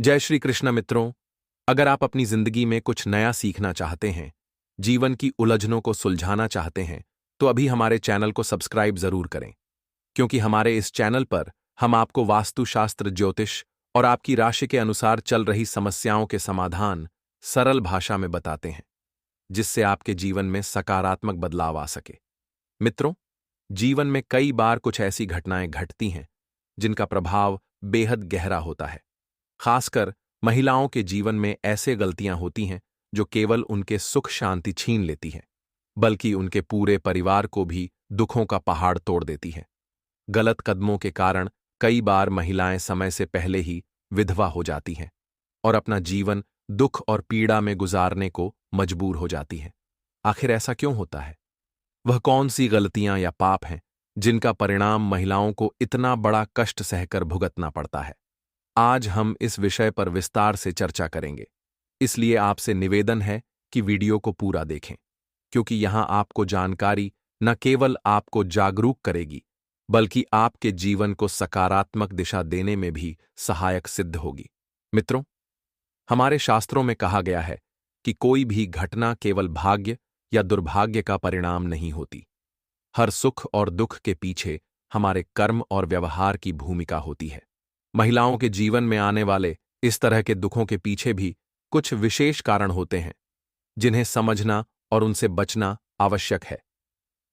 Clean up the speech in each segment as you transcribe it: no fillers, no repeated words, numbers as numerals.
जय श्री कृष्ण मित्रों। अगर आप अपनी जिंदगी में कुछ नया सीखना चाहते हैं, जीवन की उलझनों को सुलझाना चाहते हैं, तो अभी हमारे चैनल को सब्सक्राइब जरूर करें, क्योंकि हमारे इस चैनल पर हम आपको वास्तुशास्त्र, ज्योतिष और आपकी राशि के अनुसार चल रही समस्याओं के समाधान सरल भाषा में बताते हैं, जिससे आपके जीवन में सकारात्मक बदलाव आ सके। मित्रों, जीवन में कई बार कुछ ऐसी घटनाएं घटती हैं जिनका प्रभाव बेहद गहरा होता है। खासकर महिलाओं के जीवन में ऐसे गलतियां होती हैं जो केवल उनके सुख शांति छीन लेती हैं, बल्कि उनके पूरे परिवार को भी दुखों का पहाड़ तोड़ देती हैं। गलत कदमों के कारण कई बार महिलाएं समय से पहले ही विधवा हो जाती हैं और अपना जीवन दुख और पीड़ा में गुजारने को मजबूर हो जाती हैं। आखिर ऐसा क्यों होता है? वह कौन सी गलतियां या पाप हैं जिनका परिणाम महिलाओं को इतना बड़ा कष्ट सहकर भुगतना पड़ता है? आज हम इस विषय पर विस्तार से चर्चा करेंगे, इसलिए आपसे निवेदन है कि वीडियो को पूरा देखें, क्योंकि यहां आपको जानकारी न केवल आपको जागरूक करेगी, बल्कि आपके जीवन को सकारात्मक दिशा देने में भी सहायक सिद्ध होगी। मित्रों, हमारे शास्त्रों में कहा गया है कि कोई भी घटना केवल भाग्य या दुर्भाग्य का परिणाम नहीं होती। हर सुख और दुख के पीछे हमारे कर्म और व्यवहार की भूमिका होती है। महिलाओं के जीवन में आने वाले इस तरह के दुखों के पीछे भी कुछ विशेष कारण होते हैं, जिन्हें समझना और उनसे बचना आवश्यक है।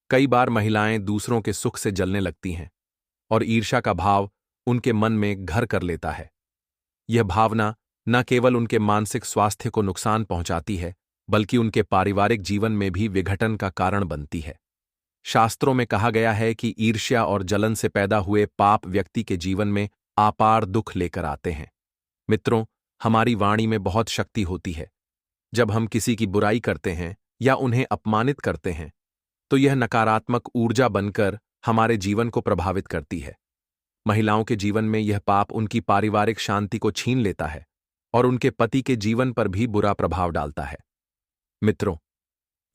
कई बार महिलाएं दूसरों के सुख से जलने लगती हैं और ईर्ष्या का भाव उनके मन में घर कर लेता है। यह भावना न केवल उनके मानसिक स्वास्थ्य को नुकसान पहुंचाती है, बल्कि उनके पारिवारिक जीवन में भी विघटन का कारण बनती है। शास्त्रों में कहा गया है कि ईर्ष्या और जलन से पैदा हुए पाप व्यक्ति के जीवन में अपार दुख लेकर आते हैं। मित्रों, हमारी वाणी में बहुत शक्ति होती है। जब हम किसी की बुराई करते हैं या उन्हें अपमानित करते हैं, तो यह नकारात्मक ऊर्जा बनकर हमारे जीवन को प्रभावित करती है। महिलाओं के जीवन में यह पाप उनकी पारिवारिक शांति को छीन लेता है और उनके पति के जीवन पर भी बुरा प्रभाव डालता है। मित्रों,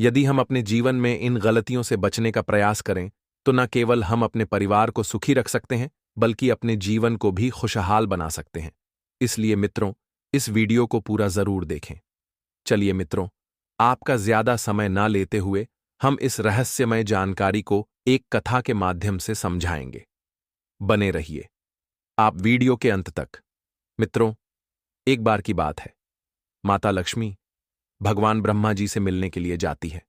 यदि हम अपने जीवन में इन गलतियों से बचने का प्रयास करें, तो न केवल हम अपने परिवार को सुखी रख सकते हैं, बल्कि अपने जीवन को भी खुशहाल बना सकते हैं। इसलिए मित्रों, इस वीडियो को पूरा जरूर देखें। चलिए मित्रों, आपका ज्यादा समय ना लेते हुए हम इस रहस्यमय जानकारी को एक कथा के माध्यम से समझाएंगे। बने रहिए आप वीडियो के अंत तक। मित्रों, एक बार की बात है, माता लक्ष्मी भगवान ब्रह्मा जी से मिलने के लिए जाती है।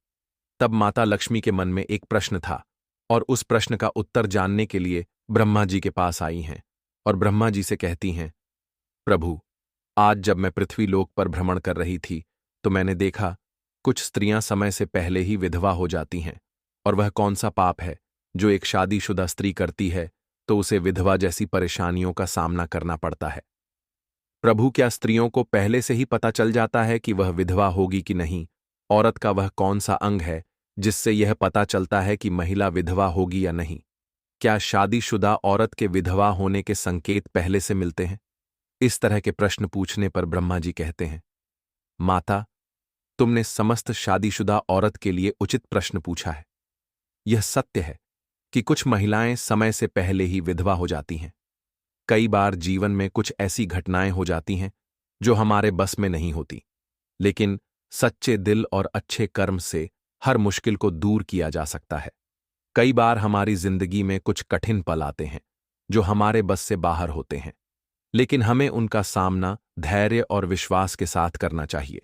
तब माता लक्ष्मी के मन में एक प्रश्न था और उस प्रश्न का उत्तर जानने के लिए ब्रह्मा जी के पास आई हैं और ब्रह्मा जी से कहती हैं, प्रभु, आज जब मैं पृथ्वी लोक पर भ्रमण कर रही थी तो मैंने देखा कुछ स्त्रियां समय से पहले ही विधवा हो जाती हैं, और वह कौन सा पाप है जो एक शादीशुदा स्त्री करती है तो उसे विधवा जैसी परेशानियों का सामना करना पड़ता है। प्रभु, क्या स्त्रियों को पहले से ही पता चल जाता है कि वह विधवा होगी कि नहीं? औरत का वह कौन सा अंग है जिससे यह पता चलता है कि महिला विधवा होगी या नहीं? क्या शादीशुदा औरत के विधवा होने के संकेत पहले से मिलते हैं? इस तरह के प्रश्न पूछने पर ब्रह्मा जी कहते हैं, माता, तुमने समस्त शादीशुदा औरत के लिए उचित प्रश्न पूछा है। यह सत्य है कि कुछ महिलाएं समय से पहले ही विधवा हो जाती हैं। कई बार जीवन में कुछ ऐसी घटनाएं हो जाती हैं जो हमारे बस में नहीं होती, लेकिन सच्चे दिल और अच्छे कर्म से हर मुश्किल को दूर किया जा सकता है। कई बार हमारी जिंदगी में कुछ कठिन पल आते हैं जो हमारे बस से बाहर होते हैं, लेकिन हमें उनका सामना धैर्य और विश्वास के साथ करना चाहिए।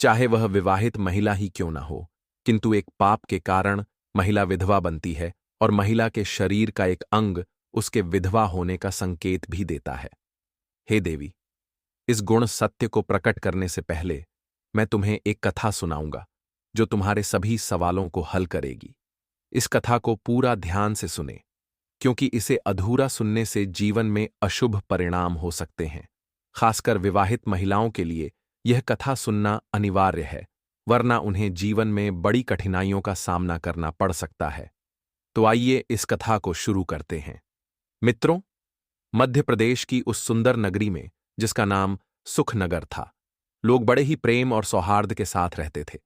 चाहे वह विवाहित महिला ही क्यों ना हो, किंतु एक पाप के कारण महिला विधवा बनती है और महिला के शरीर का एक अंग उसके विधवा होने का संकेत भी देता है। हे देवी, इस गुण सत्य को प्रकट करने से पहले मैं तुम्हें एक कथा सुनाऊंगा जो तुम्हारे सभी सवालों को हल करेगी। इस कथा को पूरा ध्यान से सुने, क्योंकि इसे अधूरा सुनने से जीवन में अशुभ परिणाम हो सकते हैं। खासकर विवाहित महिलाओं के लिए यह कथा सुनना अनिवार्य है, वरना उन्हें जीवन में बड़ी कठिनाइयों का सामना करना पड़ सकता है। तो आइए इस कथा को शुरू करते हैं। मित्रों, मध्य प्रदेश की उस सुंदर नगरी में, जिसका नाम सुखनगर था, लोग बड़े ही प्रेम और सौहार्द के साथ रहते थे।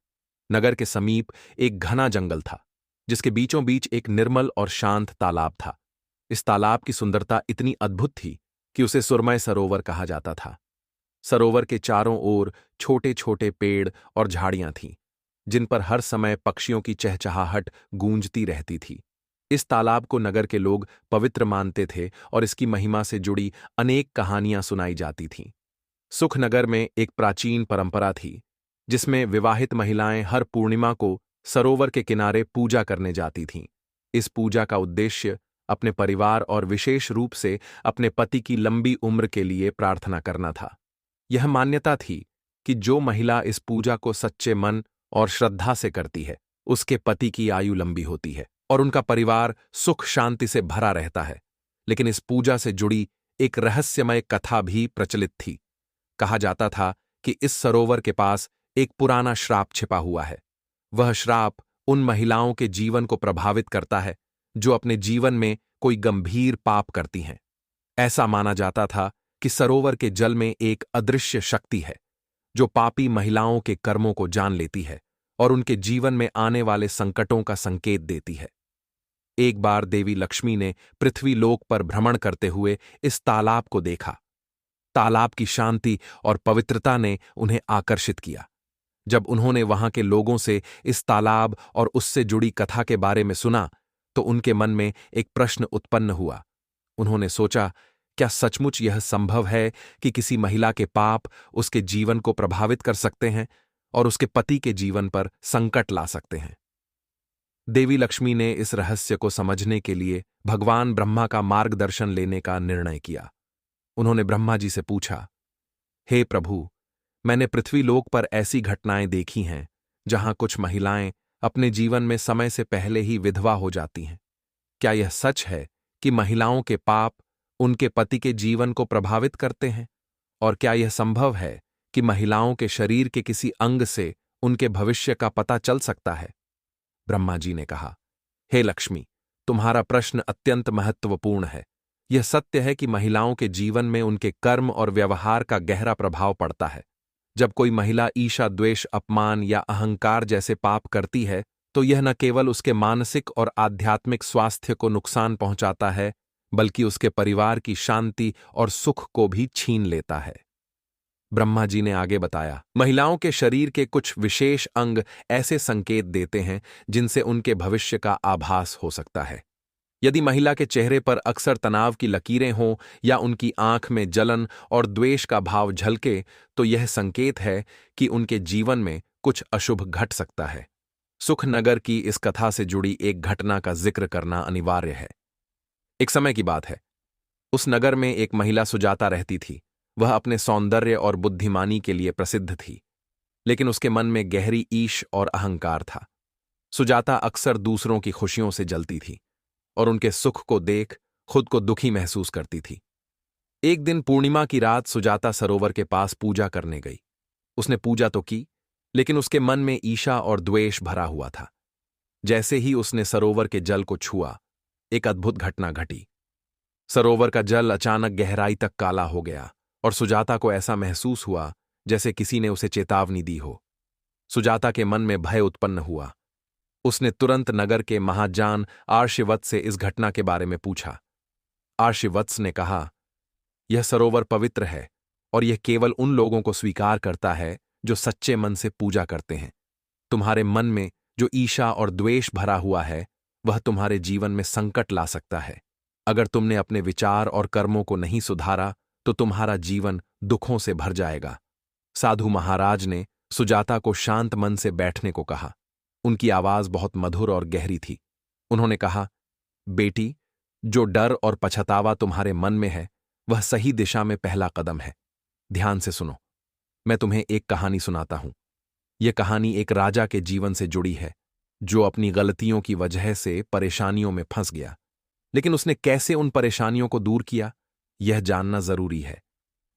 नगर के समीप एक घना जंगल था, जिसके बीचों बीच एक निर्मल और शांत तालाब था। इस तालाब की सुंदरता इतनी अद्भुत थी कि उसे सुरमय सरोवर कहा जाता था। सरोवर के चारों ओर छोटे छोटे पेड़ और झाड़ियां थीं, जिन पर हर समय पक्षियों की चहचहाहट गूंजती रहती थी। इस तालाब को नगर के लोग पवित्र मानते थे और इसकी महिमा से जुड़ी अनेक कहानियां सुनाई जाती थीं। सुखनगर में एक प्राचीन परंपरा थी, जिसमें विवाहित महिलाएं हर पूर्णिमा को सरोवर के किनारे पूजा करने जाती थीं। इस पूजा का उद्देश्य अपने परिवार और विशेष रूप से अपने पति की लंबी उम्र के लिए प्रार्थना करना था। यह मान्यता थी कि जो महिला इस पूजा को सच्चे मन और श्रद्धा से करती है, उसके पति की आयु लंबी होती है और उनका परिवार सुख शांति से भरा रहता है। लेकिन इस पूजा से जुड़ी एक रहस्यमय कथा भी प्रचलित थी। कहा जाता था कि इस सरोवर के पास एक पुराना श्राप छिपा हुआ है। वह श्राप उन महिलाओं के जीवन को प्रभावित करता है जो अपने जीवन में कोई गंभीर पाप करती हैं। ऐसा माना जाता था कि सरोवर के जल में एक अदृश्य शक्ति है जो पापी महिलाओं के कर्मों को जान लेती है और उनके जीवन में आने वाले संकटों का संकेत देती है। एक बार देवी लक्ष्मी ने पृथ्वी लोक पर भ्रमण करते हुए इस तालाब को देखा। तालाब की शांति और पवित्रता ने उन्हें आकर्षित किया। जब उन्होंने वहां के लोगों से इस तालाब और उससे जुड़ी कथा के बारे में सुना, तो उनके मन में एक प्रश्न उत्पन्न हुआ। उन्होंने सोचा, क्या सचमुच यह संभव है कि किसी महिला के पाप उसके जीवन को प्रभावित कर सकते हैं और उसके पति के जीवन पर संकट ला सकते हैं? देवी लक्ष्मी ने इस रहस्य को समझने के लिए भगवान ब्रह्मा का मार्गदर्शन लेने का निर्णय किया। उन्होंने ब्रह्मा जी से पूछा, हे प्रभु, मैंने पृथ्वीलोक पर ऐसी घटनाएं देखी हैं जहां कुछ महिलाएं अपने जीवन में समय से पहले ही विधवा हो जाती हैं। क्या यह सच है कि महिलाओं के पाप उनके पति के जीवन को प्रभावित करते हैं? और क्या यह संभव है कि महिलाओं के शरीर के किसी अंग से उनके भविष्य का पता चल सकता है? ब्रह्मा जी ने कहा, हे लक्ष्मी, तुम्हारा प्रश्न अत्यंत महत्वपूर्ण है। यह सत्य है कि महिलाओं के जीवन में उनके कर्म और व्यवहार का गहरा प्रभाव पड़ता है। जब कोई महिला ईर्ष्या, द्वेष, अपमान या अहंकार जैसे पाप करती है, तो यह न केवल उसके मानसिक और आध्यात्मिक स्वास्थ्य को नुकसान पहुंचाता है, बल्कि उसके परिवार की शांति और सुख को भी छीन लेता है। ब्रह्मा जी ने आगे बताया, महिलाओं के शरीर के कुछ विशेष अंग ऐसे संकेत देते हैं जिनसे उनके भविष्य का आभास हो सकता है। यदि महिला के चेहरे पर अक्सर तनाव की लकीरें हों या उनकी आंख में जलन और द्वेष का भाव झलके, तो यह संकेत है कि उनके जीवन में कुछ अशुभ घट सकता है। सुखनगर की इस कथा से जुड़ी एक घटना का जिक्र करना अनिवार्य है। एक समय की बात है। उस नगर में एक महिला सुजाता रहती थी। वह अपने सौंदर्य और बुद्धिमानी के लिए प्रसिद्ध थी, लेकिन उसके मन में गहरी ईर्ष्या और अहंकार था। सुजाता अक्सर दूसरों की खुशियों से जलती थी और उनके सुख को देख खुद को दुखी महसूस करती थी। एक दिन पूर्णिमा की रात सुजाता सरोवर के पास पूजा करने गई। उसने पूजा तो की, लेकिन उसके मन में ईर्ष्या और द्वेष भरा हुआ था। जैसे ही उसने सरोवर के जल को छुआ, एक अद्भुत घटना घटी। सरोवर का जल अचानक गहराई तक काला हो गया और सुजाता को ऐसा महसूस हुआ जैसे किसी ने उसे चेतावनी दी हो। सुजाता के मन में भय उत्पन्न हुआ। उसने तुरंत नगर के महाजान आर्षवत्स से इस घटना के बारे में पूछा। आर्षवत्स ने कहा, यह सरोवर पवित्र है और यह केवल उन लोगों को स्वीकार करता है जो सच्चे मन से पूजा करते हैं। तुम्हारे मन में जो ईर्ष्या और द्वेष भरा हुआ है, वह तुम्हारे जीवन में संकट ला सकता है। अगर तुमने अपने विचार और कर्मों को नहीं सुधारा, तो तुम्हारा जीवन दुखों से भर जाएगा। साधु महाराज ने सुजाता को शांत मन से बैठने को कहा। उनकी आवाज बहुत मधुर और गहरी थी। उन्होंने कहा, बेटी, जो डर और पछतावा तुम्हारे मन में है, वह सही दिशा में पहला कदम है। ध्यान से सुनो, मैं तुम्हें एक कहानी सुनाता हूं। यह कहानी एक राजा के जीवन से जुड़ी है, जो अपनी गलतियों की वजह से परेशानियों में फंस गया। लेकिन उसने कैसे उन परेशानियों को दूर किया, यह जानना जरूरी है।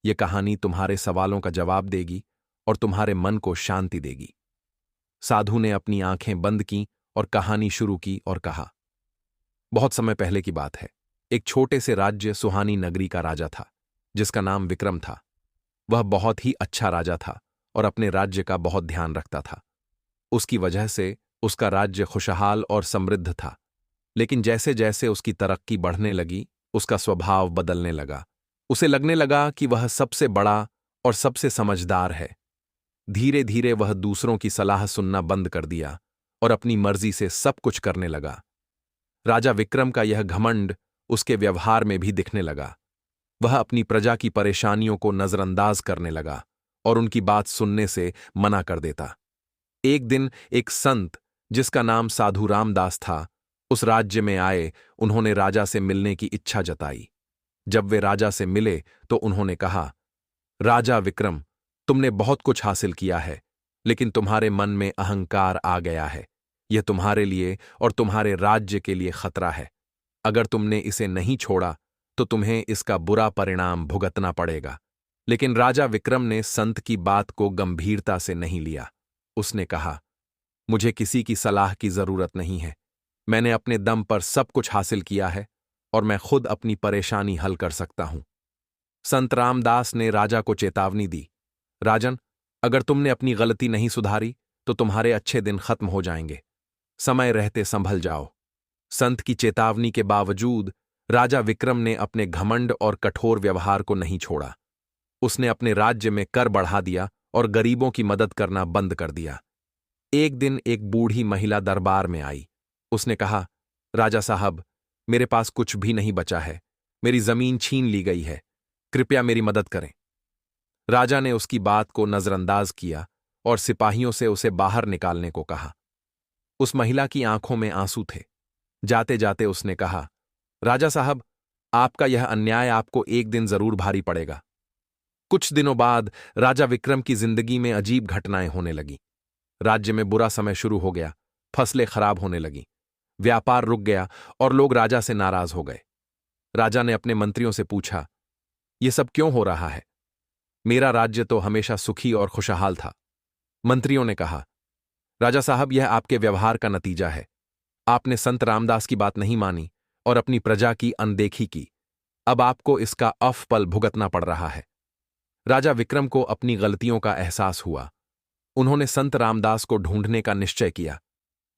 यह कहानी तुम्हारे सवालों का जवाब देगी और तुम्हारे मन को शांति देगी। साधु ने अपनी आंखें बंद कीं और कहानी शुरू की और कहा, बहुत समय पहले की बात है। एक छोटे से राज्य सुहानी नगरी का राजा था, जिसका नाम विक्रम था। वह बहुत ही अच्छा राजा था और अपने राज्य का बहुत ध्यान रखता था। उसकी वजह से उसका राज्य खुशहाल और समृद्ध था। लेकिन जैसे जैसे उसकी तरक्की बढ़ने लगी, उसका स्वभाव बदलने लगा। उसे लगने लगा कि वह सबसे बड़ा और सबसे समझदार है। धीरे धीरे वह दूसरों की सलाह सुनना बंद कर दिया और अपनी मर्जी से सब कुछ करने लगा। राजा विक्रम का यह घमंड उसके व्यवहार में भी दिखने लगा। वह अपनी प्रजा की परेशानियों को नजरअंदाज करने लगा और उनकी बात सुनने से मना कर देता। एक दिन एक संत, जिसका नाम साधु रामदास था, उस राज्य में आए। उन्होंने राजा से मिलने की इच्छा जताई। जब वे राजा से मिले तो उन्होंने कहा, राजा विक्रम, तुमने बहुत कुछ हासिल किया है, लेकिन तुम्हारे मन में अहंकार आ गया है। यह तुम्हारे लिए और तुम्हारे राज्य के लिए खतरा है। अगर तुमने इसे नहीं छोड़ा तो तुम्हें इसका बुरा परिणाम भुगतना पड़ेगा। लेकिन राजा विक्रम ने संत की बात को गंभीरता से नहीं लिया। उसने कहा, मुझे किसी की सलाह की जरूरत नहीं है। मैंने अपने दम पर सब कुछ हासिल किया है और मैं खुद अपनी परेशानी हल कर सकता हूं। संत रामदास ने राजा को चेतावनी दी, राजन, अगर तुमने अपनी गलती नहीं सुधारी तो तुम्हारे अच्छे दिन खत्म हो जाएंगे। समय रहते संभल जाओ। संत की चेतावनी के बावजूद राजा विक्रम ने अपने घमंड और कठोर व्यवहार को नहीं छोड़ा। उसने अपने राज्य में कर बढ़ा दिया और गरीबों की मदद करना बंद कर दिया। एक दिन एक बूढ़ी महिला दरबार में आई। उसने कहा, राजा साहब, मेरे पास कुछ भी नहीं बचा है। मेरी जमीन छीन ली गई है। कृपया मेरी मदद करें। राजा ने उसकी बात को नजरअंदाज किया और सिपाहियों से उसे बाहर निकालने को कहा। उस महिला की आंखों में आंसू थे। जाते जाते उसने कहा, राजा साहब, आपका यह अन्याय आपको एक दिन जरूर भारी पड़ेगा। कुछ दिनों बाद राजा विक्रम की जिंदगी में अजीब घटनाएं होने लगीं। राज्य में बुरा समय शुरू हो गया। फसलें खराब होने लगीं। व्यापार रुक गया और लोग राजा से नाराज हो गए। राजा ने अपने मंत्रियों से पूछा, यह सब क्यों हो रहा है? मेरा राज्य तो हमेशा सुखी और खुशहाल था। मंत्रियों ने कहा, राजा साहब, यह आपके व्यवहार का नतीजा है। आपने संत रामदास की बात नहीं मानी और अपनी प्रजा की अनदेखी की। अब आपको इसका अफफल भुगतना पड़ रहा है। राजा विक्रम को अपनी गलतियों का एहसास हुआ। उन्होंने संत रामदास को ढूंढने का निश्चय किया।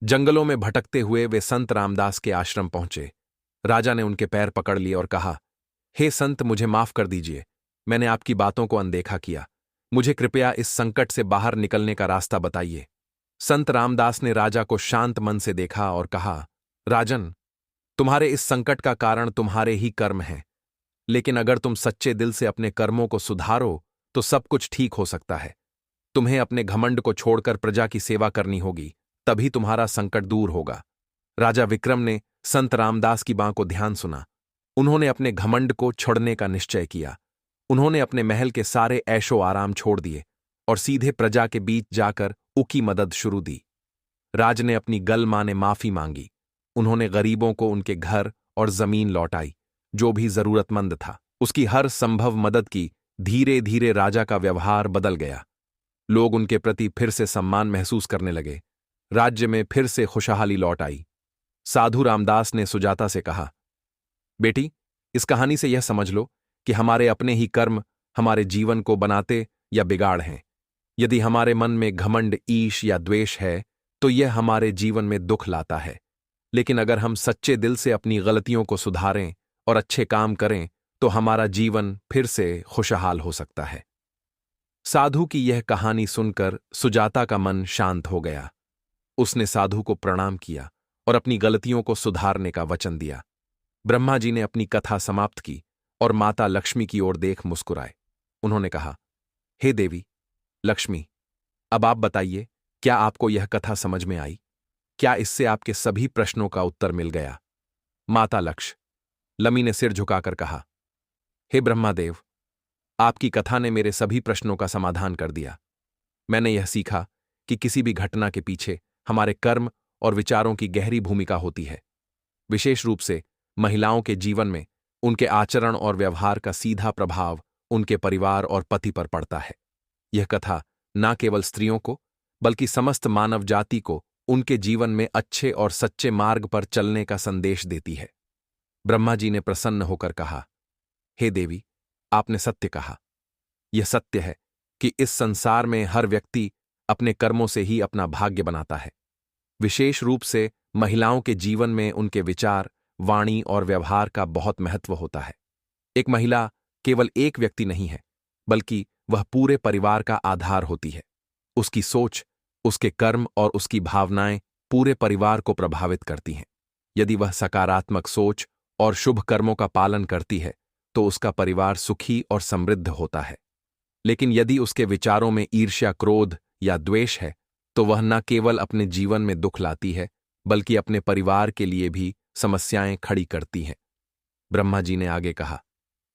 जंगलों में भटकते हुए वे संत रामदास के आश्रम पहुंचे। राजा ने उनके पैर पकड़ लिए और कहा, हे संत, मुझे माफ कर दीजिए। मैंने आपकी बातों को अनदेखा किया। मुझे कृपया इस संकट से बाहर निकलने का रास्ता बताइए। संत रामदास ने राजा को शांत मन से देखा और कहा, राजन, तुम्हारे इस संकट का कारण तुम्हारे ही कर्म हैं। लेकिन अगर तुम सच्चे दिल से अपने कर्मों को सुधारो तो सब कुछ ठीक हो सकता है। तुम्हें अपने घमंड को छोड़कर प्रजा की सेवा करनी होगी, तभी तुम्हारा संकट दूर होगा। राजा विक्रम ने संत रामदास की बात को ध्यान सुना। उन्होंने अपने घमंड को छोड़ने का निश्चय किया। उन्होंने अपने महल के सारे ऐशो आराम छोड़ दिए और सीधे प्रजा के बीच जाकर उकी मदद शुरू दी। राज ने अपनी गलमां ने माफी मांगी। उन्होंने गरीबों को उनके घर और जमीन लौटाई। जो भी जरूरतमंद था उसकी हर संभव मदद की। धीरे धीरे राजा का व्यवहार बदल गया। लोग उनके प्रति फिर से सम्मान महसूस करने लगे। राज्य में फिर से खुशहाली लौट आई। साधु रामदास ने सुजाता से कहा, बेटी, इस कहानी से यह समझ लो कि हमारे अपने ही कर्म हमारे जीवन को बनाते या बिगाड़ हैं। यदि हमारे मन में घमंड, ईश या द्वेष है तो यह हमारे जीवन में दुख लाता है। लेकिन अगर हम सच्चे दिल से अपनी गलतियों को सुधारें और अच्छे काम करें तो हमारा जीवन फिर से खुशहाल हो सकता है। साधु की यह कहानी सुनकर सुजाता का मन शांत हो गया। उसने साधु को प्रणाम किया और अपनी गलतियों को सुधारने का वचन दिया। ब्रह्मा जी ने अपनी कथा समाप्त की और माता लक्ष्मी की ओर देख मुस्कुराए। उन्होंने कहा, हे देवी लक्ष्मी, अब आप बताइए, क्या आपको यह कथा समझ में आई? क्या इससे आपके सभी प्रश्नों का उत्तर मिल गया? माता लक्ष्मी ने सिर झुकाकर कहा, हे ब्रह्मादेव, आपकी कथा ने मेरे सभी प्रश्नों का समाधान कर दिया। मैंने यह सीखा कि किसी भी घटना के पीछे हमारे कर्म और विचारों की गहरी भूमिका होती है। विशेष रूप से महिलाओं के जीवन में उनके आचरण और व्यवहार का सीधा प्रभाव उनके परिवार और पति पर पड़ता है। यह कथा न केवल स्त्रियों को बल्कि समस्त मानव जाति को उनके जीवन में अच्छे और सच्चे मार्ग पर चलने का संदेश देती है। ब्रह्मा जी ने प्रसन्न होकर कहा, हे देवी, आपने सत्य कहा। यह सत्य है कि इस संसार में हर व्यक्ति अपने कर्मों से ही अपना भाग्य बनाता है। विशेष रूप से महिलाओं के जीवन में उनके विचार, वाणी और व्यवहार का बहुत महत्व होता है। एक महिला केवल एक व्यक्ति नहीं है, बल्कि वह पूरे परिवार का आधार होती है। उसकी सोच, उसके कर्म और उसकी भावनाएं पूरे परिवार को प्रभावित करती हैं। यदि वह सकारात्मक सोच और शुभ कर्मों का पालन करती है तो उसका परिवार सुखी और समृद्ध होता है। लेकिन यदि उसके विचारों में ईर्ष्या, क्रोध या द्वेष है तो वह न केवल अपने जीवन में दुख लाती है बल्कि अपने परिवार के लिए भी समस्याएं खड़ी करती हैं। ब्रह्मा जी ने आगे कहा,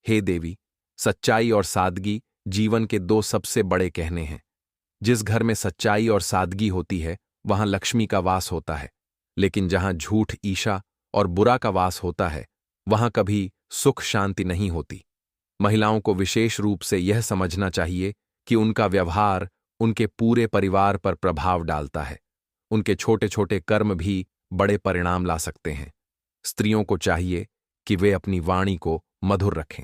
हे देवी, सच्चाई और सादगी जीवन के दो सबसे बड़े कहने हैं। जिस घर में सच्चाई और सादगी होती है वहां लक्ष्मी का वास होता है, लेकिन जहां झूठ, ईर्ष्या और बुरा का वास होता है वहां कभी सुख शांति नहीं होती। महिलाओं को विशेष रूप से यह समझना चाहिए कि उनका व्यवहार उनके पूरे परिवार पर प्रभाव डालता है। उनके छोटे छोटे कर्म भी बड़े परिणाम ला सकते हैं। स्त्रियों को चाहिए कि वे अपनी वाणी को मधुर रखें।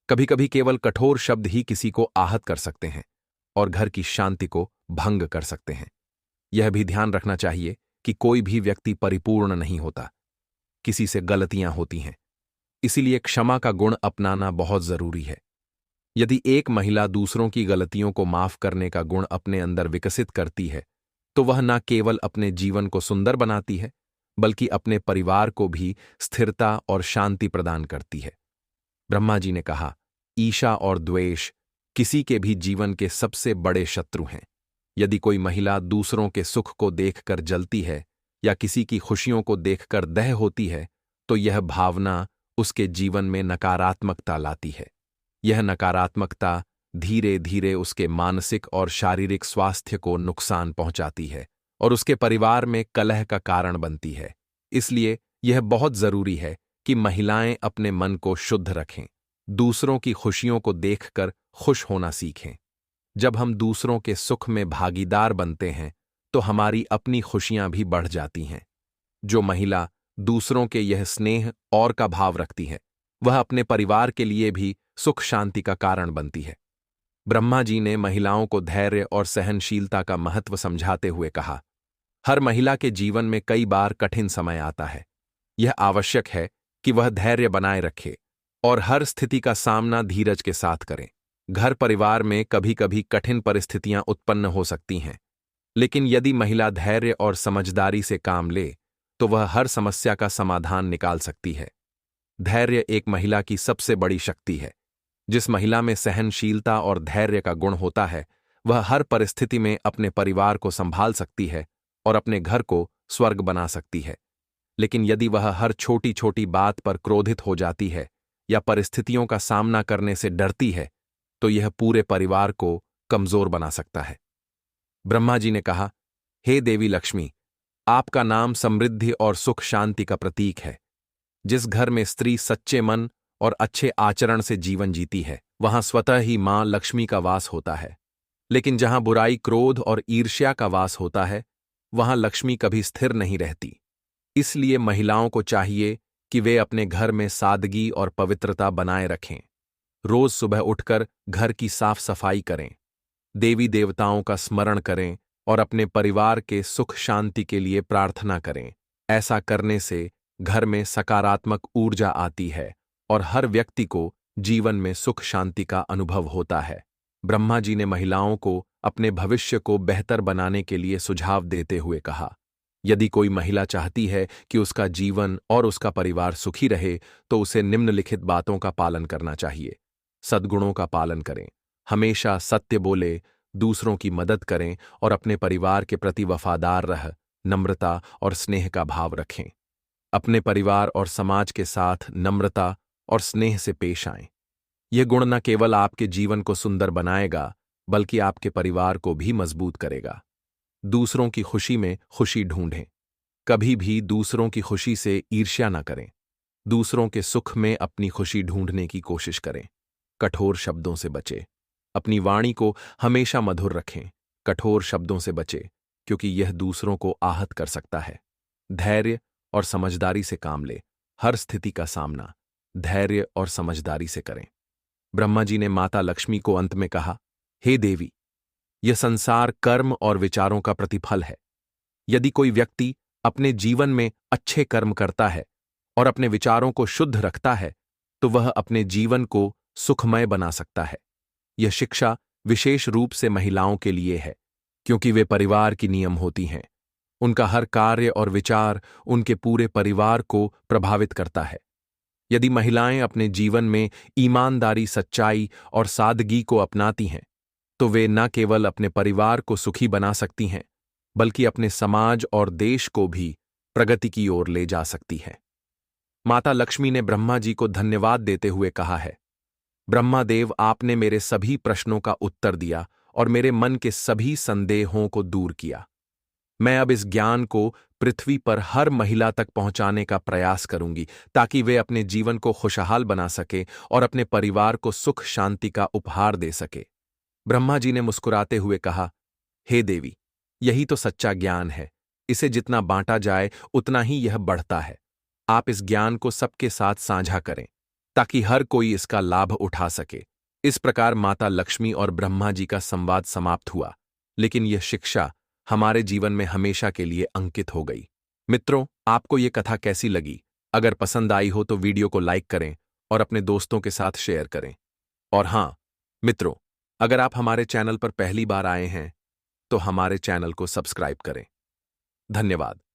कभी कभी केवल कठोर शब्द ही किसी को आहत कर सकते हैं और घर की शांति को भंग कर सकते हैं। यह भी ध्यान रखना चाहिए कि कोई भी व्यक्ति परिपूर्ण नहीं होता, किसी से गलतियां होती हैं। इसीलिए क्षमा का गुण अपनाना बहुत जरूरी है। यदि एक महिला दूसरों की गलतियों को माफ करने का गुण अपने अंदर विकसित करती है तो वह न केवल अपने जीवन को सुंदर बनाती है बल्कि अपने परिवार को भी स्थिरता और शांति प्रदान करती है। ब्रह्मा जी ने कहा, ईर्ष्या और द्वेष किसी के भी जीवन के सबसे बड़े शत्रु हैं। यदि कोई महिला दूसरों के सुख को देखकर जलती है या किसी की खुशियों को देखकर दह होती है तो यह भावना उसके जीवन में नकारात्मकता लाती है। यह नकारात्मकता धीरे धीरे उसके मानसिक और शारीरिक स्वास्थ्य को नुकसान पहुंचाती है और उसके परिवार में कलह का कारण बनती है। इसलिए यह बहुत जरूरी है कि महिलाएं अपने मन को शुद्ध रखें, दूसरों की खुशियों को देखकर खुश होना सीखें। जब हम दूसरों के सुख में भागीदार बनते हैं तो हमारी अपनी खुशियां भी बढ़ जाती हैं। जो महिला दूसरों के यह स्नेह और का भाव रखती है वह अपने परिवार के लिए भी सुख शांति का कारण बनती है। ब्रह्मा जी ने महिलाओं को धैर्य और सहनशीलता का महत्व समझाते हुए कहा, हर महिला के जीवन में कई बार कठिन समय आता है। यह आवश्यक है कि वह धैर्य बनाए रखे और हर स्थिति का सामना धीरज के साथ करे। घर परिवार में कभी कभी कठिन परिस्थितियां उत्पन्न हो सकती हैं, लेकिन यदि महिला धैर्य और समझदारी से काम ले तो वह हर समस्या का समाधान निकाल सकती है। धैर्य एक महिला की सबसे बड़ी शक्ति है। जिस महिला में सहनशीलता और धैर्य का गुण होता है वह हर परिस्थिति में अपने परिवार को संभाल सकती है और अपने घर को स्वर्ग बना सकती है। लेकिन यदि वह हर छोटी छोटी बात पर क्रोधित हो जाती है या परिस्थितियों का सामना करने से डरती है तो यह पूरे परिवार को कमजोर बना सकता है। ब्रह्मा जी ने कहा, हे देवी लक्ष्मी, आपका नाम समृद्धि और सुख शांति का प्रतीक है। जिस घर में स्त्री सच्चे मन और अच्छे आचरण से जीवन जीती है वहां स्वतः ही मां लक्ष्मी का वास होता है। लेकिन जहां बुराई, क्रोध और ईर्ष्या का वास होता है वहां लक्ष्मी कभी स्थिर नहीं रहती। इसलिए महिलाओं को चाहिए कि वे अपने घर में सादगी और पवित्रता बनाए रखें। रोज सुबह उठकर घर की साफ सफाई करें, देवी देवताओं का स्मरण करें और अपने परिवार के सुख शांति के लिए प्रार्थना करें। ऐसा करने से घर में सकारात्मक ऊर्जा आती है और हर व्यक्ति को जीवन में सुख शांति का अनुभव होता है। ब्रह्मा जी ने महिलाओं को अपने भविष्य को बेहतर बनाने के लिए सुझाव देते हुए कहा, यदि कोई महिला चाहती है कि उसका जीवन और उसका परिवार सुखी रहे तो उसे निम्नलिखित बातों का पालन करना चाहिए। सद्गुणों का पालन करें, हमेशा सत्य बोले, दूसरों की मदद करें और अपने परिवार के प्रति वफादार रह नम्रता और स्नेह का भाव रखें। अपने परिवार और समाज के साथ नम्रता और स्नेह से पेश आएं। यह गुण न केवल आपके जीवन को सुंदर बनाएगा बल्कि आपके परिवार को भी मजबूत करेगा। दूसरों की खुशी में खुशी ढूंढें, कभी भी दूसरों की खुशी से ईर्ष्या न करें। दूसरों के सुख में अपनी खुशी ढूंढने की कोशिश करें। कठोर शब्दों से बचें, अपनी वाणी को हमेशा मधुर रखें। कठोर शब्दों से बचें क्योंकि यह दूसरों को आहत कर सकता है। धैर्य और समझदारी से काम ले, हर स्थिति का सामना धैर्य और समझदारी से करें। ब्रह्मा जी ने माता लक्ष्मी को अंत में कहा, हे देवी, यह संसार कर्म और विचारों का प्रतिफल है। यदि कोई व्यक्ति अपने जीवन में अच्छे कर्म करता है और अपने विचारों को शुद्ध रखता है तो वह अपने जीवन को सुखमय बना सकता है। यह शिक्षा विशेष रूप से महिलाओं के लिए है, क्योंकि वे परिवार की नियम होती हैं। उनका हर कार्य और विचार उनके पूरे परिवार को प्रभावित करता है। यदि महिलाएं अपने जीवन में ईमानदारी, सच्चाई और सादगी को अपनाती हैं, तो वे न केवल अपने परिवार को सुखी बना सकती हैं, बल्कि अपने समाज और देश को भी प्रगति की ओर ले जा सकती हैं। माता लक्ष्मी ने ब्रह्मा जी को धन्यवाद देते हुए कहा है, ब्रह्मादेव, आपने मेरे सभी प्रश्नों का उत्तर दिया और मेरे मन के सभी संदेहों को दूर किया। मैं अब इस ज्ञान को पृथ्वी पर हर महिला तक पहुंचाने का प्रयास करूंगी, ताकि वे अपने जीवन को खुशहाल बना सके और अपने परिवार को सुख शांति का उपहार दे सके। ब्रह्मा जी ने मुस्कुराते हुए कहा, हे देवी, यही तो सच्चा ज्ञान है। इसे जितना बांटा जाए उतना ही यह बढ़ता है। आप इस ज्ञान को सबके साथ साझा करें, ताकि हर कोई इसका लाभ उठा सके। इस प्रकार माता लक्ष्मी और ब्रह्मा जी का संवाद समाप्त हुआ, लेकिन यह शिक्षा हमारे जीवन में हमेशा के लिए अंकित हो गई। मित्रों, आपको यह कथा कैसी लगी? अगर पसंद आई हो तो वीडियो को लाइक करें और अपने दोस्तों के साथ शेयर करें। और हां मित्रों, अगर आप हमारे चैनल पर पहली बार आए हैं तो हमारे चैनल को सब्सक्राइब करें। धन्यवाद।